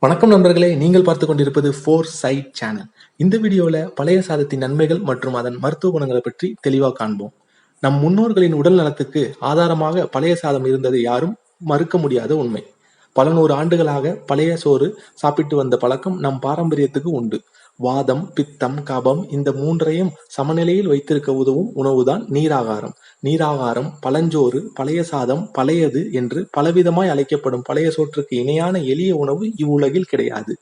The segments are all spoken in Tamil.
வணக்கம் நண்பர்களே, நீங்கள் பார்த்து கொண்டிருப்பது ஃபோர் சைட் சேனல். இந்த வீடியோவில் பழைய சாதத்தின் நன்மைகள் மற்றும் அதன் மருத்துவ குணங்களை பற்றி தெளிவாக காண்போம். நம் முன்னோர்களின் உடல் நலத்துக்கு ஆதாரமாக பழைய சாதம் இருந்தது யாரும் மறுக்க முடியாத உண்மை. பல நூறு ஆண்டுகளாக பழைய சோறு சாப்பிட்டு வந்த பழக்கம் நம் பாரம்பரியத்துக்கு உண்டு. வாதம், பித்தம், கபம் இந்த மூன்றையும் சமநிலையில் வைத்திருக்க உதவும் உணவுதான் நீராகாரம். நீராகாரம், பழஞ்சோறு, பழைய சாதம், பழையது என்று பலவிதமாய் அழைக்கப்படும் பழைய சோற்றுக்கு இணையான எளிய உணவு இவ்வுலகில் கிடையாது.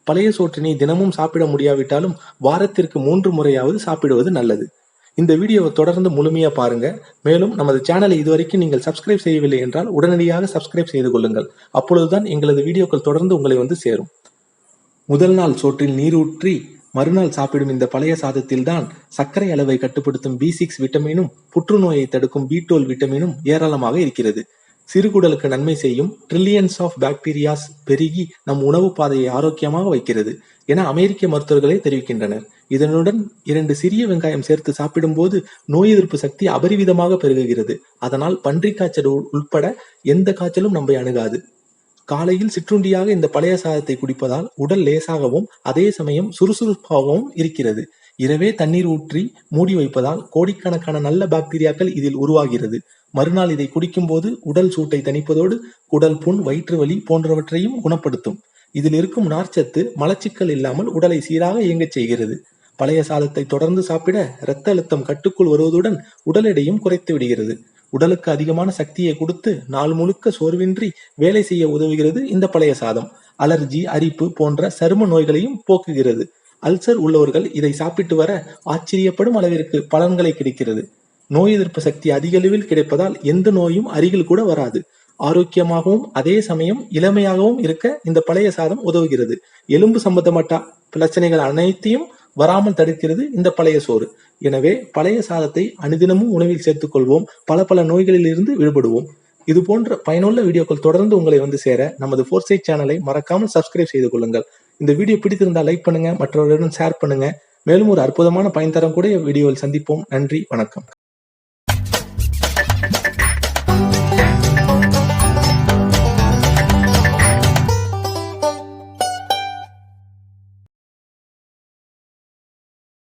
பழைய சோற்றினை தினமும் சாப்பிட முடியாவிட்டாலும் வாரத்திற்கு 3 முறையாவது சாப்பிடுவது நல்லது. இந்த வீடியோவை தொடர்ந்து முழுமையா பாருங்க. மேலும் நமது சேனலை இதுவரைக்கும் நீங்கள் சப்ஸ்கிரைப் செய்யவில்லை என்றால் உடனடியாக சப்ஸ்கிரைப் செய்து கொள்ளுங்கள். அப்பொழுதுதான் எங்களது வீடியோக்கள் தொடர்ந்து உங்களை வந்து சேரும். முதல் நாள் சோற்றில் நீர் ஊற்றி மறுநாள் சாப்பிடும் இந்த பழைய சாதத்தில்தான் சர்க்கரை அளவை கட்டுப்படுத்தும் B6 விட்டமினும் புற்றுநோயை தடுக்கும் B12 விட்டமினும் ஏராளமாக இருக்கிறது. சிறுகுடலுக்கு நன்மை செய்யும் ட்ரில்லியன்ஸ் ஆஃப் பாக்டீரியாஸ் பெருகி நம் உணவு பாதையை ஆரோக்கியமாக வைக்கிறது என அமெரிக்க மருத்துவர்களே தெரிவிக்கின்றனர். இதனுடன் 2 சிறிய வெங்காயம் சேர்த்து சாப்பிடும் போது நோய் எதிர்ப்பு சக்தி அபரிவிதமாக பெருகுகிறது. அதனால் பன்றி காய்ச்சல் உட்பட எந்த காய்ச்சலும் நம்மை அணுகாது. காலையில் சிற்றுண்டியாக இந்த பழைய சாதத்தை குடிப்பதால் உடல் லேசாகவும் அதே சமயம் சுறுசுறுப்பாகவும் இருக்கிறது. இரவே தண்ணீர் ஊற்றி மூடி வைப்பதால் கோடிக்கணக்கான நல்ல பாக்டீரியாக்கள் இதில் உருவாகிறது. மறுநாள் இதை குடிக்கும் போது உடல் சூட்டை தணிப்பதோடு குடல் புண், வயிற்று வலி போன்றவற்றையும் குணப்படுத்தும். இதில் இருக்கும் நார்ச்சத்து மலச்சிக்கல் இல்லாமல் உடலை சீராக இயங்கச் செய்கிறது. பழைய சாதத்தை தொடர்ந்து சாப்பிட இரத்த அழுத்தம் கட்டுக்குள் வருவதுடன் உடல் எடையும் குறைத்து விடுகிறது. உடலுக்கு அதிகமான சக்தியை கொடுத்து நாள் முழுக்க சோர்வின்றி வேலை செய்ய உதவுகிறது இந்த பழைய சாதம். அலர்ஜி, அரிப்பு போன்ற சரும நோய்களையும் போக்குகிறது. அல்சர் உள்ளவர்கள் இதை சாப்பிட்டு வர ஆச்சரியப்படும் அளவிற்கு பலன்களை கிடைக்கிறது. நோய் எதிர்ப்பு சக்தி அதிக அளவில் கிடைப்பதால் எந்த நோயும் அருகில் கூட வராது. ஆரோக்கியமாகவும் அதே சமயம் இளமையாகவும் இருக்க இந்த பழைய சாதம் உதவுகிறது. எலும்பு சம்பந்தப்பட்ட பிரச்சனைகள் அனைத்தையும் வராமல் தடுக்கிறது இந்த பழைய சோறு. எனவே பழைய சாதத்தை அனுதினமும் உணவில் சேர்த்துக் கொள்வோம். பல நோய்களில் இருந்து விடுபடுவோம். இது போன்ற பயனுள்ள வீடியோக்கள் தொடர்ந்து உங்களை வந்து சேர நமது ஃபோர் சைட் சேனலை மறக்காமல் சப்ஸ்கிரைப் செய்து கொள்ளுங்கள். இந்த வீடியோ பிடித்திருந்தால் லைக் பண்ணுங்க, மற்றவர்களுடன் ஷேர் பண்ணுங்க. மேலும் ஒரு அற்புதமான பயன் தரக்கூடிய வீடியோவில் சந்திப்போம். நன்றி, வணக்கம்.